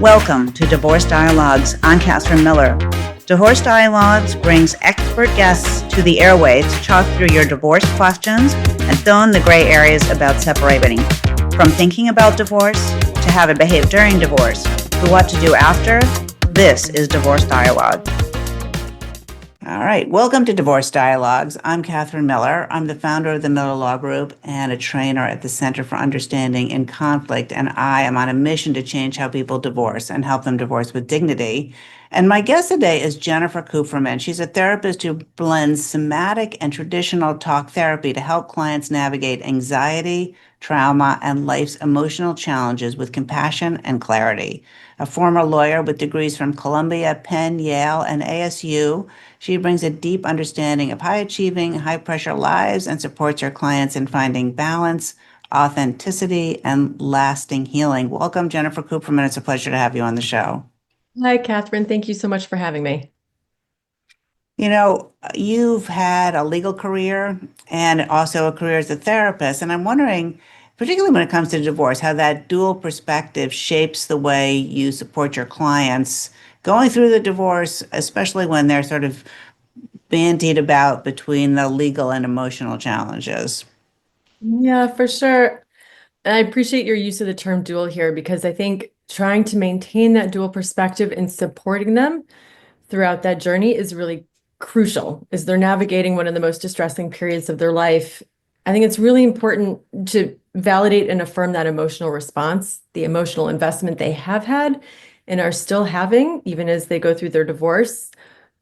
Welcome to Divorce Dialogues. I'm Catherine Miller. Divorce Dialogues brings expert guests to the airwaves to talk through your divorce questions and fill in the gray areas about separating. From thinking about divorce to how to behave during divorce to what to do after, this is Divorce Dialogue. All right, welcome to Divorce Dialogues. I'm Catherine Miller. I'm the founder of the Miller Law Group and a trainer at the Center for Understanding in Conflict, and I am on a mission to change how people divorce and help them divorce with dignity. And my guest today is Jennifer Kupferman. She's a therapist who blends somatic and traditional talk therapy to help clients navigate anxiety, trauma, and life's emotional challenges with compassion and clarity. A former lawyer with degrees from Columbia, Penn, Yale, and ASU, she brings a deep understanding of high-achieving, high-pressure lives and supports her clients in finding balance, authenticity, and lasting healing. Welcome, Jennifer Kupferman. It's a pleasure to have you on the show. Hi, Catherine. Thank you so much for having me. You know, you've had a legal career and also a career as a therapist, and I'm wondering, particularly when it comes to divorce, how that dual perspective shapes the way you support your clients going through the divorce, especially when they're sort of bandied about between the legal and emotional challenges. Yeah, for sure. And I appreciate your use of the term dual here because I think trying to maintain that dual perspective and supporting them throughout that journey is really crucial as they're navigating one of the most distressing periods of their life. I think it's really important to validate and affirm that emotional response, the emotional investment they have had and are still having, even as they go through their divorce.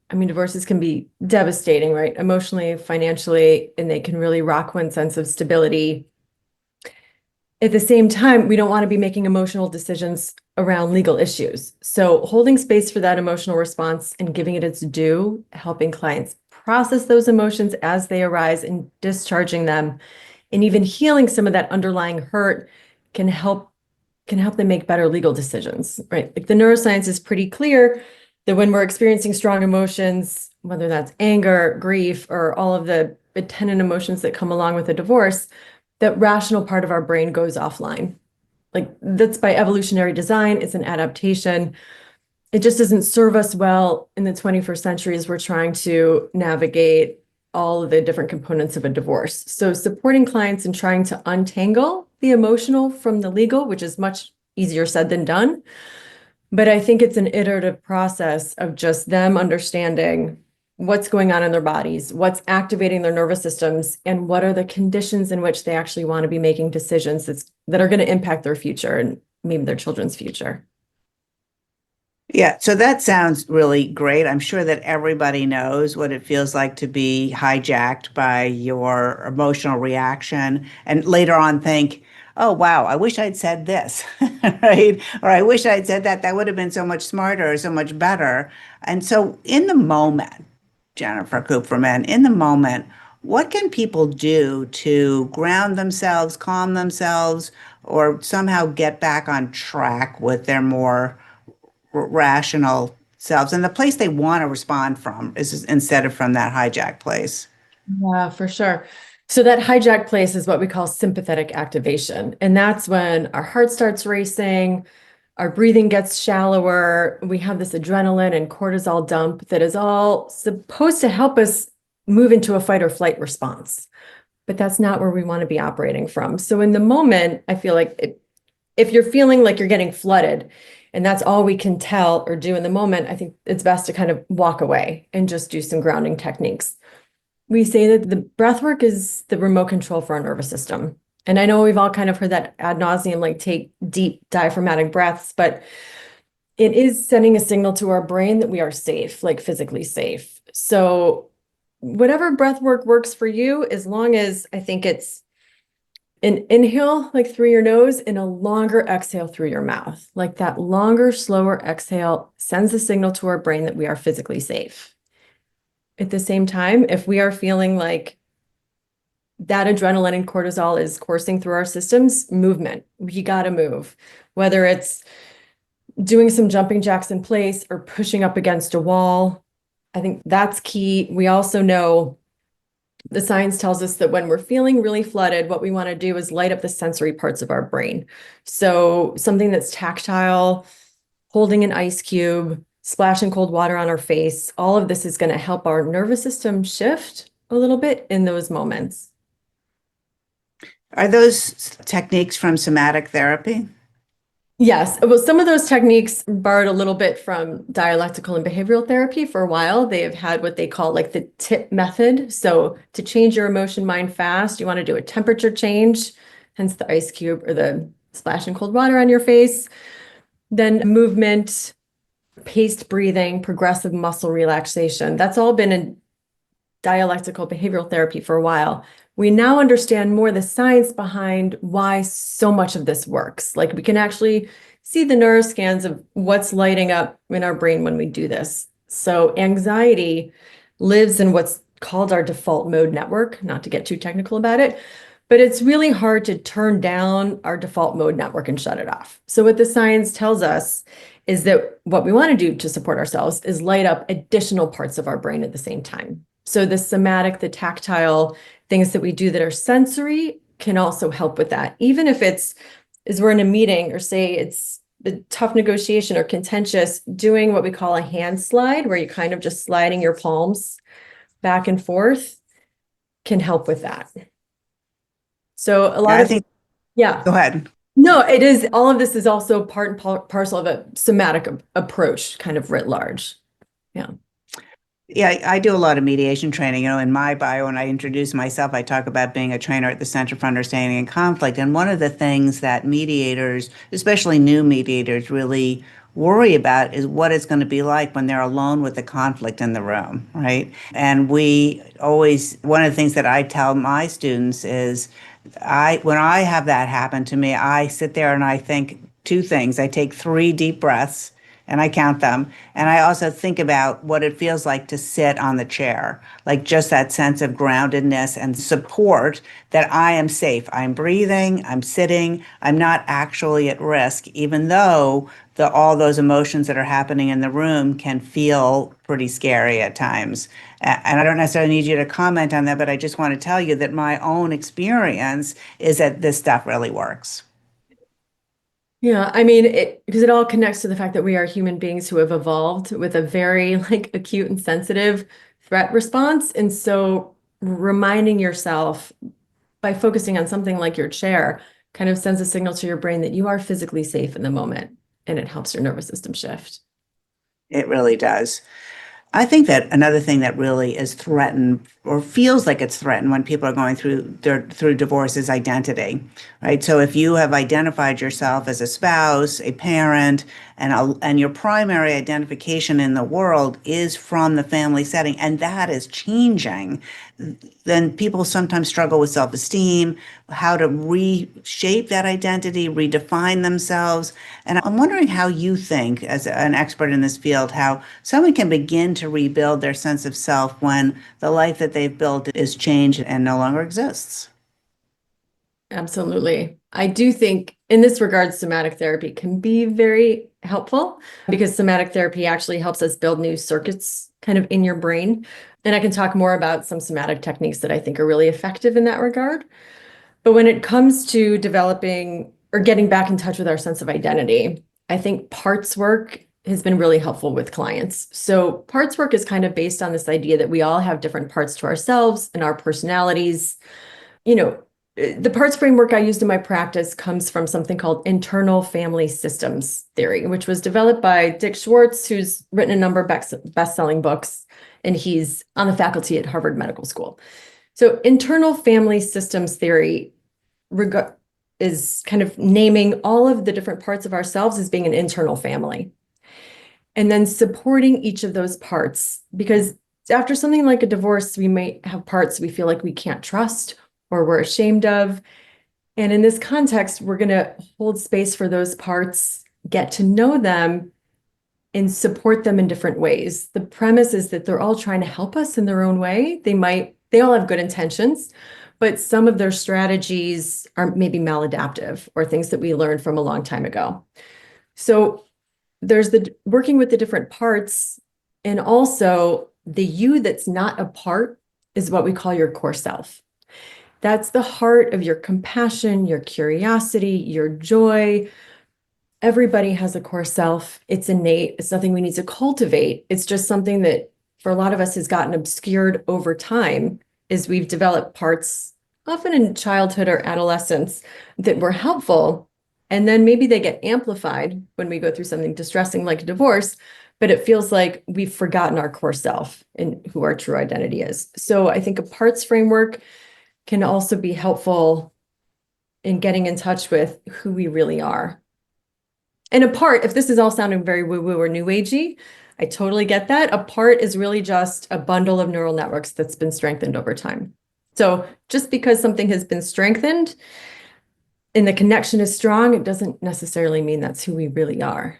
I mean, divorces can be devastating, right? Emotionally, financially, and they can really rock one's sense of stability. At the same time, we don't want to be making emotional decisions around legal issues. So holding space for that emotional response and giving it its due, helping clients process those emotions as they arise and discharging them, and even healing some of that underlying hurt can help them make better legal decisions, right? Like the neuroscience is pretty clear that when we're experiencing strong emotions, whether that's anger, grief, or all of the attendant emotions that come along with a divorce, that rational part of our brain goes offline. Like that's by evolutionary design, it's an adaptation. It just doesn't serve us well in the 21st century as we're trying to navigate all of the different components of a divorce. So supporting clients and trying to untangle the emotional from the legal, which is much easier said than done. But I think it's an iterative process of just them understanding what's going on in their bodies, what's activating their nervous systems, and what are the conditions in which they actually want to be making decisions that are going to impact their future and maybe their children's future. Yeah, so that sounds really great. I'm sure that everybody knows what it feels like to be hijacked by your emotional reaction and later on think, oh, wow, I wish I'd said this, right? Or I wish I'd said that. That would have been so much smarter or so much better. And so in the moment, Jennifer Kupferman, in the moment, what can people do to ground themselves, calm themselves, or somehow get back on track with their more rational selves and the place they want to respond from is instead of from that hijack place? Yeah, for sure. So that hijack place is what we call sympathetic activation. And that's when our heart starts racing, our breathing gets shallower, we have this adrenaline and cortisol dump that is all supposed to help us move into a fight or flight response. But that's not where we want to be operating from. So in the moment, I feel like if you're feeling like you're getting flooded and that's all we can tell or do in the moment, I think it's best to kind of walk away and just do some grounding techniques. We say that the breath work is the remote control for our nervous system. And I know we've all kind of heard that ad nauseum, like take deep diaphragmatic breaths, but it is sending a signal to our brain that we are safe, like physically safe. So whatever breath work works for you, as long as I think it's an inhale like through your nose and a longer exhale through your mouth. Like that longer, slower exhale sends a signal to our brain that we are physically safe. At the same time, if we are feeling like that adrenaline and cortisol is coursing through our systems, movement, we got to move, whether it's doing some jumping jacks in place or pushing up against a wall. I think that's key. We also know the science tells us that when we're feeling really flooded, what we want to do is light up the sensory parts of our brain. So something that's tactile, holding an ice cube, splashing cold water on our face. All of this is going to help our nervous system shift a little bit in those moments. Are those techniques from somatic therapy? Yes, well, some of those techniques borrowed a little bit from dialectical and behavioral therapy. For a while, they have had what they call like the tip method. So to change your emotion mind fast, you want to do a temperature change, hence the ice cube or the splashing cold water on your face. Then movement, paced breathing, progressive muscle relaxation. That's all been in dialectical behavioral therapy for a while. We now understand more the science behind why so much of this works. Like we can actually see the neuroscans of what's lighting up in our brain when we do this. So anxiety lives in what's called our default mode network, not to get too technical about it, but it's really hard to turn down our default mode network and shut it off. So what the science tells us is that what we want to do to support ourselves is light up additional parts of our brain at the same time. So the somatic, the tactile things that we do that are sensory can also help with that. Even if it's, as we're in a meeting or say it's a tough negotiation or contentious, doing what we call a hand slide, where you're kind of just sliding your palms back and forth can help with that. So a lot I of, think, yeah. go ahead. No, it is, all of this is also part and parcel of a somatic approach, kind of writ large. Yeah. Yeah, I do a lot of mediation training. In my bio, when I introduce myself, I talk about being a trainer at the Center for Understanding and Conflict. And one of the things that mediators, especially new mediators, really worry about is what it's going to be like when they're alone with the conflict in the room, right? And we always, one of the things that I tell my students is when I have that happen to me, I sit there and I think two things. I take 3 deep breaths and I count them. And I also think about what it feels like to sit on the chair, like just that sense of groundedness and support that I am safe. I'm breathing, I'm sitting, I'm not actually at risk, even though all those emotions that are happening in the room can feel pretty scary at times. And I don't necessarily need you to comment on that, but I just want to tell you that my own experience is that this stuff really works. Yeah, I mean, because it all connects to the fact that we are human beings who have evolved with a very like acute and sensitive threat response. And so reminding yourself by focusing on something like your chair kind of sends a signal to your brain that you are physically safe in the moment, and it helps your nervous system shift. It really does. I think that another thing that really is threatened or feels like it's threatened when people are going through divorce is identity, right? So if you have identified yourself as a spouse, a parent, and your primary identification in the world is from the family setting, and that is changing, then people sometimes struggle with self-esteem, how to reshape that identity, redefine themselves. And I'm wondering how you think, as an expert in this field, how someone can begin to rebuild their sense of self when the life that they've built is changed and no longer exists. Absolutely. I do think in this regard, somatic therapy can be very helpful because somatic therapy actually helps us build new circuits kind of in your brain. And I can talk more about some somatic techniques that I think are really effective in that regard. But when it comes to developing or getting back in touch with our sense of identity, I think parts work has been really helpful with clients. So parts work is kind of based on this idea that we all have different parts to ourselves and our personalities. You know, the parts framework I used in my practice comes from something called internal family systems theory, which was developed by Dick Schwartz, who's written a number of best-selling books, and he's on the faculty at Harvard Medical School. So internal family systems theory is kind of naming all of the different parts of ourselves as being an internal family, and then supporting each of those parts. Because after something like a divorce, we may have parts we feel like we can't trust or we're ashamed of. And in this context, we're going to hold space for those parts, get to know them, and support them in different ways. The premise is that they're all trying to help us in their own way. They all have good intentions, but some of their strategies are maybe maladaptive or things that we learned from a long time ago. So there's the working with the different parts, and also the you that's not a part is what we call your core self. That's the heart of your compassion, your curiosity, your joy, everybody has a core self. It's innate. It's nothing we need to cultivate. It's just something that for a lot of us has gotten obscured over time as we've developed parts, often in childhood or adolescence, that were helpful. And then maybe they get amplified when we go through something distressing like a divorce, but it feels like we've forgotten our core self and who our true identity is. So I think a parts framework can also be helpful in getting in touch with who we really are. And a part, if this is all sounding very woo-woo or new agey, I totally get that. A part is really just a bundle of neural networks that's been strengthened over time. So just because something has been strengthened and the connection is strong, it doesn't necessarily mean that's who we really are.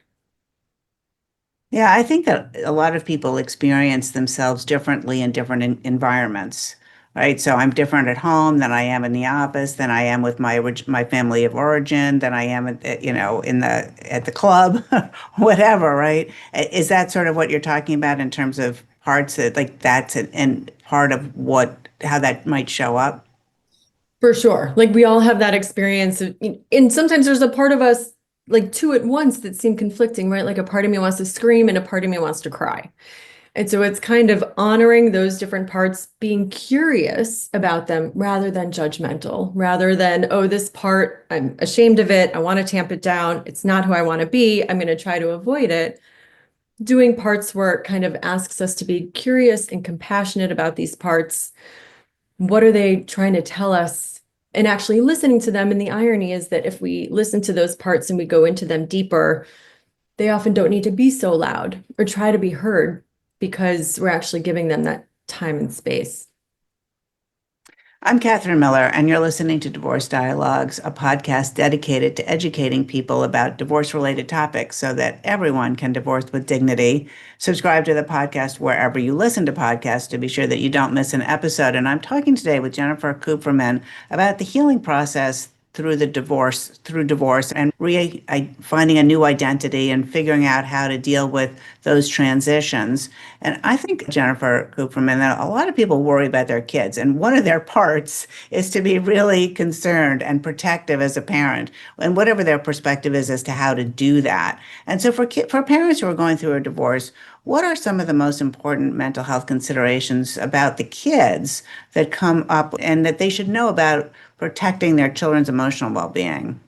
Yeah, I think that a lot of people experience themselves differently in different environments, right? So I'm different at home than I am in the office, than I am with my family of origin, than I am in the at the club, whatever, right? Is that sort of what you're talking about in terms of parts that like that's and part of what how that might show up? For sure. Like we all have that experience and sometimes there's a part of us like two at once that seem conflicting, right? Like a part of me wants to scream and a part of me wants to cry. And so it's kind of honoring those different parts, being curious about them rather than judgmental, rather than, oh, this part, I'm ashamed of it. I want to tamp it down. It's not who I want to be. I'm going to try to avoid it. Doing parts work kind of asks us to be curious and compassionate about these parts. What are they trying to tell us? And actually listening to them. And the irony is that if we listen to those parts and we go into them deeper, they often don't need to be so loud or try to be heard because we're actually giving them that time and space. I'm Catherine Miller, and you're listening to Divorce Dialogues, a podcast dedicated to educating people about divorce related topics so that everyone can divorce with dignity. Subscribe to the podcast wherever you listen to podcasts to be sure that you don't miss an episode. And I'm talking today with Jennifer Kupferman about the healing process through divorce and finding a new identity and figuring out how to deal with those transitions. And I think, Jennifer Kupferman, that a lot of people worry about their kids. And one of their parts is to be really concerned and protective as a parent, and whatever their perspective is as to how to do that. And so for parents who are going through a divorce, what are some of the most important mental health considerations about the kids that come up and that they should know about protecting their children's emotional well-being?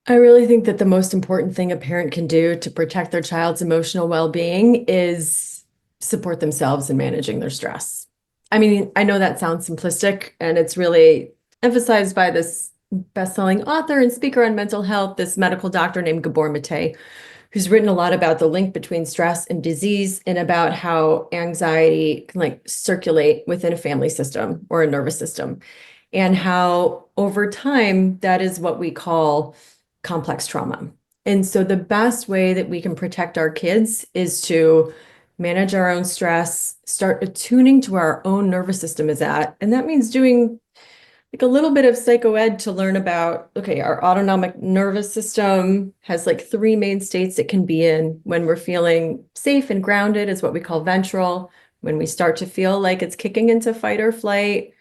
I really think that the most important thing a parent can do to protect their child's emotional well-being is support themselves in managing their stress. I mean, I know that sounds simplistic, and it's really emphasized by this best-selling author and speaker on mental health, this medical doctor named Gabor Mate, who's written a lot about the link between stress and disease and about how anxiety can like circulate within a family system or a nervous system, and how over time that is what we call complex trauma. And so the best way that we can protect our kids is to manage our own stress, start attuning to where our own nervous system is at. And that means doing like a little bit of psychoed to learn about, okay, our autonomic nervous system has like three main states it can be in. When we're feeling safe and grounded is what we call ventral. When we start to feel like it's kicking into fight or flight,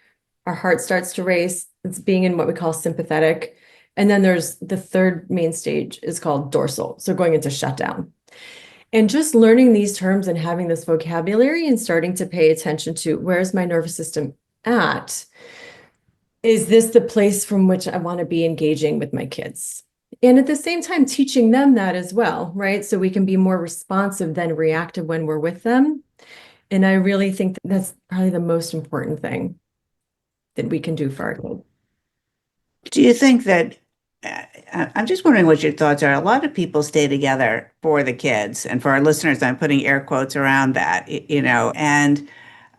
our heart starts to race, it's being in what we call sympathetic. And then there's the third main stage is called dorsal. So going into shutdown. And just learning these terms and having this vocabulary and starting to pay attention to where's my nervous system at? Is this the place from which I want to be engaging with my kids? And at the same time, teaching them that as well, right? So we can be more responsive than reactive when we're with them. And I really think that's probably the most important thing that we can do for our kids. Do you think that I'm just wondering what your thoughts are. A lot of people stay together for the kids, and for our listeners, I'm putting air quotes around that, and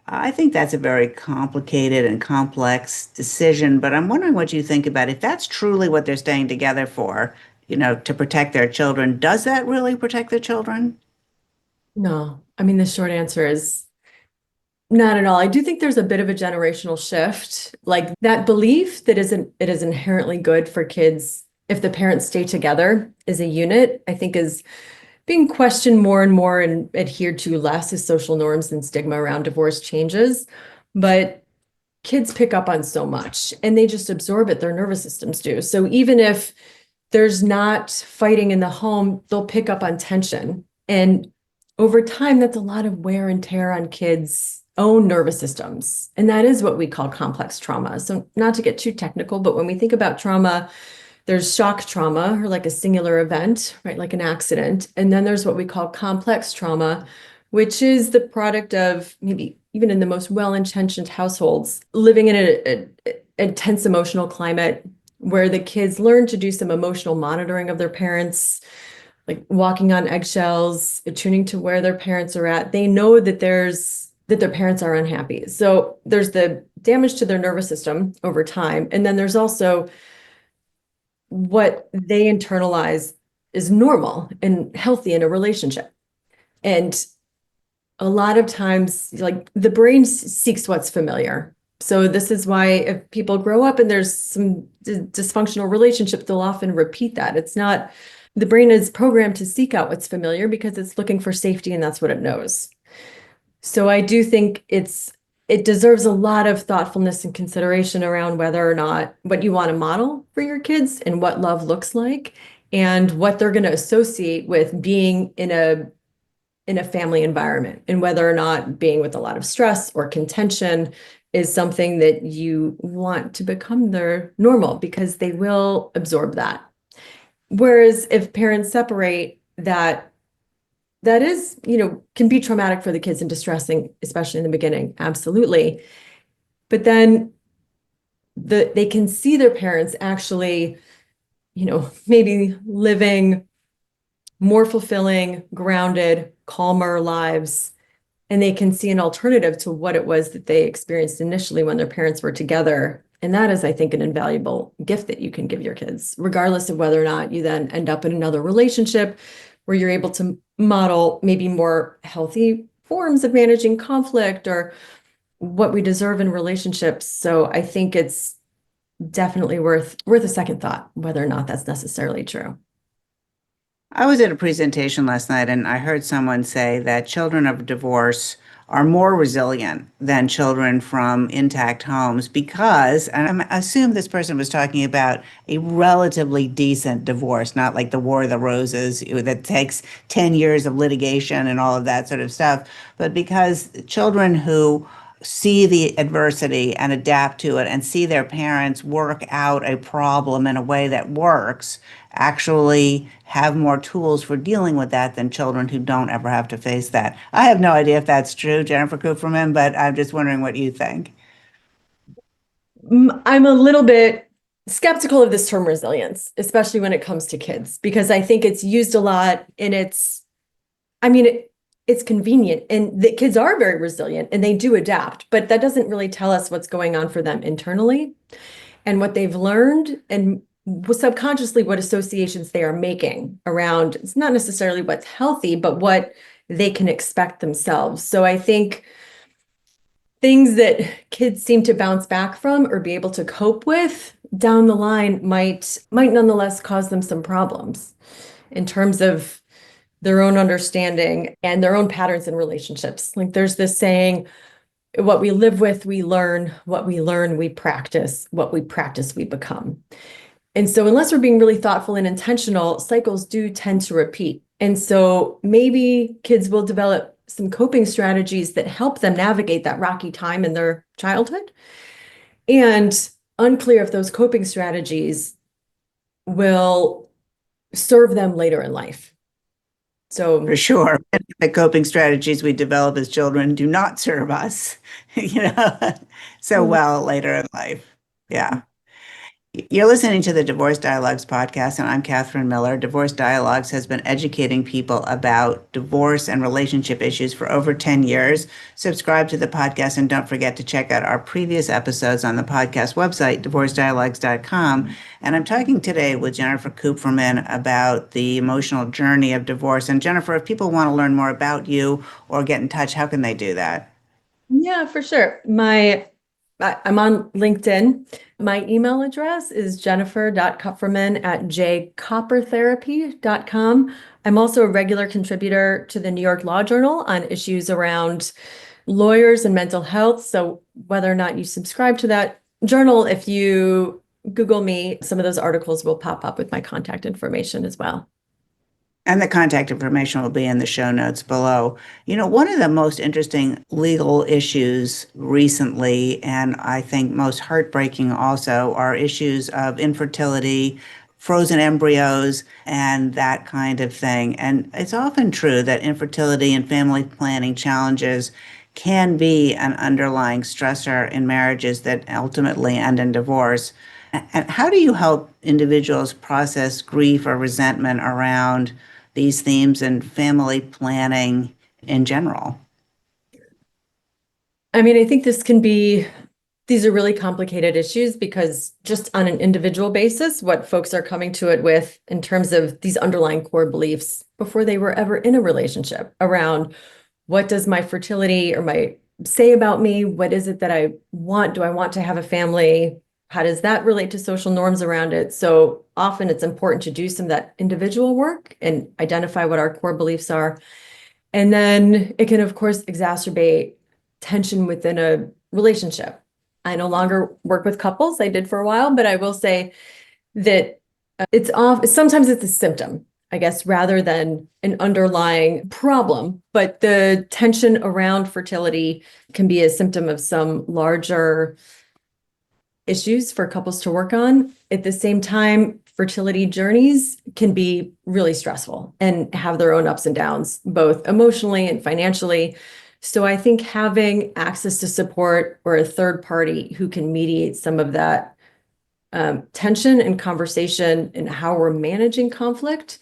I think that's a very complicated and complex decision, but I'm wondering what you think about if that's truly what they're staying together for, to protect their children. Does that really protect their children? No, I mean, the short answer is not at all. I do think there's a bit of a generational shift, like that belief that it is inherently good for kids if the parents stay together as a unit, I think is being questioned more and more and adhered to less as social norms and stigma around divorce changes. But kids pick up on so much and they just absorb it, their nervous systems do. So even if there's not fighting in the home, they'll pick up on tension. And over time, that's a lot of wear and tear on kids' own nervous systems. And that is what we call complex trauma. So, not to get too technical, but when we think about trauma, there's shock trauma or like a singular event, right? Like an accident. And then there's what we call complex trauma, which is the product of maybe even in the most well-intentioned households, living in a tense emotional climate where the kids learn to do some emotional monitoring of their parents, like walking on eggshells, attuning to where their parents are at. They know that their parents are unhappy. So there's the damage to their nervous system over time. And then there's also what they internalize is normal and healthy in a relationship. And a lot of times, like the brain seeks what's familiar. So this is why if people grow up and there's some dysfunctional relationship, they'll often repeat that. It's not, the brain is programmed to seek out what's familiar because it's looking for safety and that's what it knows. So I do think it deserves a lot of thoughtfulness and consideration around whether or not what you want to model for your kids and what love looks like and what they're going to associate with being in a family environment, and whether or not being with a lot of stress or contention is something that you want to become their normal, because they will absorb that. Whereas if parents separate, that is, can be traumatic for the kids and distressing, especially in the beginning. Absolutely. But then they can see their parents actually, maybe living more fulfilling, grounded, calmer lives. And they can see an alternative to what it was that they experienced initially when their parents were together. And that is, I think, an invaluable gift that you can give your kids, regardless of whether or not you then end up in another relationship where you're able to model maybe more healthy forms of managing conflict or what we deserve in relationships. So I think it's definitely worth a second thought, whether or not that's necessarily true. I was at a presentation last night and I heard someone say that children of divorce are more resilient than children from intact homes because, and I assume this person was talking about a relatively decent divorce, not like the War of the Roses that takes 10 years of litigation and all of that sort of stuff, but because children who see the adversity and adapt to it and see their parents work out a problem in a way that works actually have more tools for dealing with that than children who don't ever have to face that. I have no idea if that's true, Jennifer Kupferman, but I'm just wondering what you think. I'm a little bit skeptical of this term resilience, especially when it comes to kids, because I think it's used a lot and it's convenient, and the kids are very resilient and they do adapt, but that doesn't really tell us what's going on for them internally and what they've learned and subconsciously what associations they are making around. It's not necessarily what's healthy, but what they can expect themselves. So I think things that kids seem to bounce back from or be able to cope with down the line might nonetheless cause them some problems in terms of their own understanding and their own patterns in relationships. Like there's this saying, what we live with, we learn, what we learn, we practice, what we practice, we become. And so unless we're being really thoughtful and intentional, cycles do tend to repeat. And so maybe kids will develop some coping strategies that help them navigate that rocky time in their childhood. And unclear if those coping strategies will serve them later in life. So For sure, the coping strategies we develop as children do not serve us, so well later in life. Yeah. You're listening to the Divorce Dialogues podcast, and I'm Catherine Miller. Divorce Dialogues has been educating people about divorce and relationship issues for over 10 years. Subscribe to the podcast, and don't forget to check out our previous episodes on the podcast website, divorcedialogues.com. And I'm talking today with Jennifer Kupferman about the emotional journey of divorce. And Jennifer, if people want to learn more about you or get in touch, how can they do that? yeah, for sure. I'm on LinkedIn. My email address is jennifer.kupferman@jcoppertherapy.com. I'm also a regular contributor to the New York Law Journal on issues around lawyers and mental health. So whether or not you subscribe to that journal, if you Google me. Some of those articles will pop up with my contact information as well. And the contact information will be in the show notes below. One of the most interesting legal issues recently, and I think most heartbreaking also, are issues of infertility, frozen embryos, and that kind of thing. And it's often true that infertility and family planning challenges can be an underlying stressor in marriages that ultimately end in divorce. And how do you help individuals process grief or resentment around these themes and family planning in general? I mean, I think these are really complicated issues because just on an individual basis, what folks are coming to it with in terms of these underlying core beliefs before they were ever in a relationship around what does my fertility or my say about me? What is it that I want? Do I want to have a family? How does that relate to social norms around it? So often it's important to do some of that individual work and identify what our core beliefs are. And then it can, of course, exacerbate tension within a relationship. I no longer work with couples. I did for a while, but I will say that sometimes it's a symptom, I guess, rather than an underlying problem. But the tension around fertility can be a symptom of some larger issues for couples to work on. At the same time, fertility journeys can be really stressful and have their own ups and downs, both emotionally and financially. So I think having access to support or a third party who can mediate some of that tension and conversation and how we're managing conflict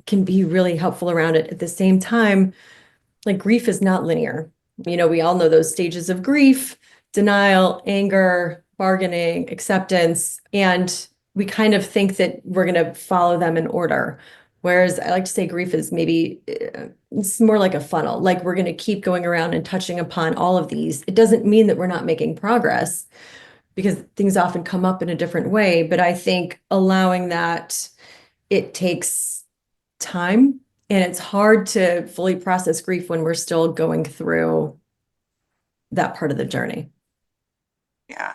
can be really helpful around it. At the same time, like grief is not linear. We all know those stages of grief: denial, anger, bargaining, acceptance. And we kind of think that we're going to follow them in order. Whereas I like to say grief is maybe it's more like a funnel. Like we're going to keep going around and touching upon all of these. It doesn't mean that we're not making progress because things often come up in a different way. But I think allowing that, it takes time, and it's hard to fully process grief when we're still going through that part of the journey. Yeah.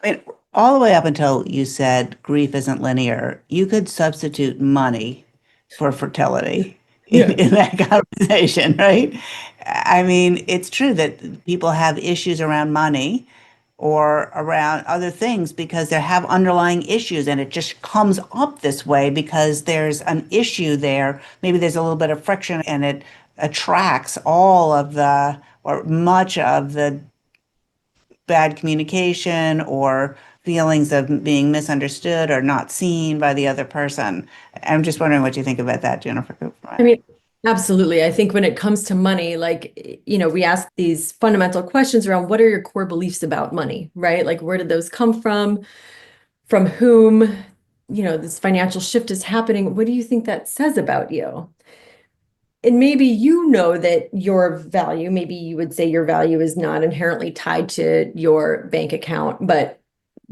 I mean, all the way up until you said grief isn't linear, you could substitute money for fertility in, Yeah. in that conversation, right? I mean, it's true that people have issues around money or around other things because they have underlying issues and it just comes up this way because there's an issue there. Maybe there's a little bit of friction and it attracts all of the or much of the bad communication or feelings of being misunderstood or not seen by the other person. I'm just wondering what you think about that, Jennifer I Kupferman. mean, absolutely. I think when it comes to money, like, we ask these fundamental questions around what are your core beliefs about money, right? Like, where did those come from? From whom? This financial shift is happening. What do you think that says about you? And maybe that your value, maybe you would say your value is not inherently tied to your bank account, but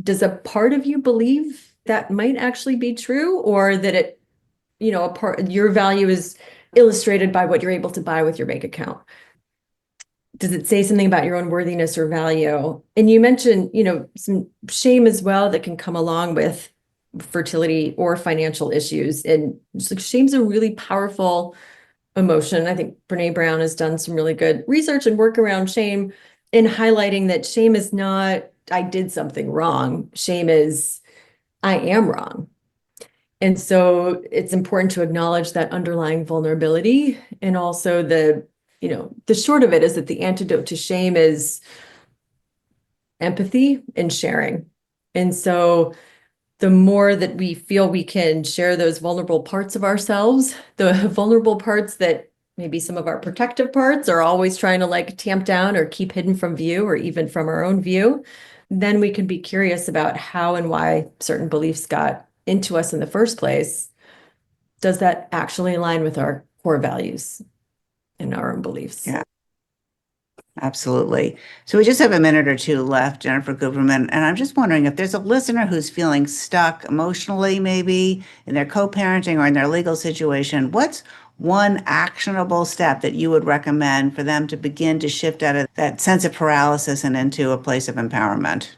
does a part of you believe that might actually be true, or that a part your value is illustrated by what you're able to buy with your bank account? Does it say something about your own worthiness or value? And you mentioned, some shame as well that can come along with fertility or financial issues. And just like shame's a really powerful emotion. I think Brene Brown has done some really good research and work around shame in highlighting that shame is not, I did something wrong. Shame is, I am wrong. And so it's important to acknowledge that underlying vulnerability. And also the short of it is that the antidote to shame is empathy and sharing. And so the more that we feel we can share those vulnerable parts of ourselves, the vulnerable parts that maybe some of our protective parts are always trying to like tamp down or keep hidden from view or even from our own view, then we can be curious about how and why certain beliefs got into us in the first place. Does that actually align with our core values and our own beliefs? Yeah, absolutely. So we just have a minute or two left, Jennifer Kupferman, and I'm just wondering if there's a listener who's feeling stuck emotionally, maybe in their co-parenting or in their legal situation, what's one actionable step that you would recommend for them to begin to shift out of that sense of paralysis and into a place of empowerment?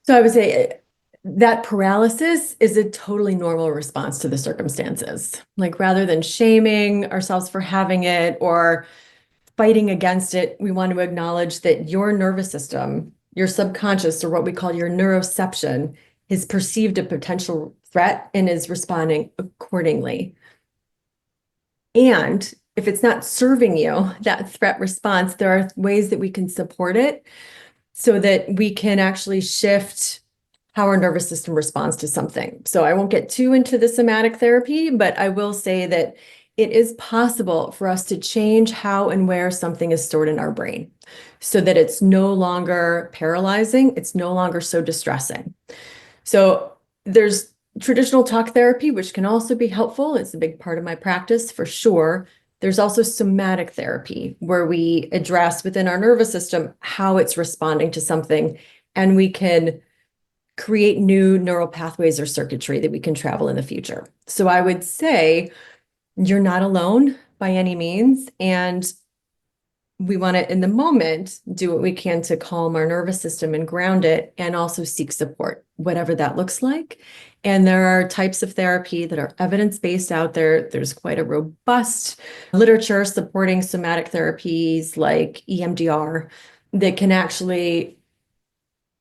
So I would say that paralysis is a totally normal response to the circumstances. Like rather than shaming ourselves for having it or fighting against it, we want to acknowledge that your nervous system, your subconscious, or what we call your neuroception, has perceived a potential threat and is responding accordingly. And if it's not serving you, that threat response, there are ways that we can support it so that we can actually shift how our nervous system responds to something. So I won't get too into the somatic therapy, but I will say that it is possible for us to change how and where something is stored in our brain so that it's no longer paralyzing, it's no longer so distressing. So there's traditional talk therapy, which can also be helpful. It's a big part of my practice for sure. There's also somatic therapy, where we address within our nervous system how it's responding to something, and we can create new neural pathways or circuitry that we can travel in the future. So I would say you're not alone by any means, and we want to, in the moment, do what we can to calm our nervous system and ground it, and also seek support, whatever that looks like. And there are types of therapy that are evidence-based out there. There's quite a robust literature supporting somatic therapies like EMDR that can actually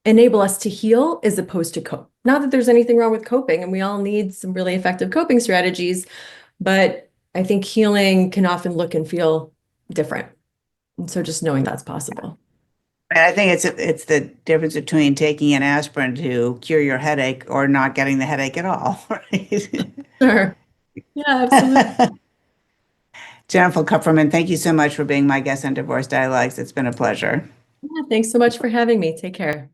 enable us to heal as opposed to cope. Not that there's anything wrong with coping, and we all need some really effective coping strategies, but I think healing can often look and feel different. And so just knowing that's possible. And I think it's the difference between taking an aspirin to cure your headache or not getting the headache at all, right? Sure. Yeah, absolutely. Jennifer Kupferman, thank you so much for being my guest on Divorce Dialogues. It's been a pleasure. Yeah, thanks so much for having me. Take care.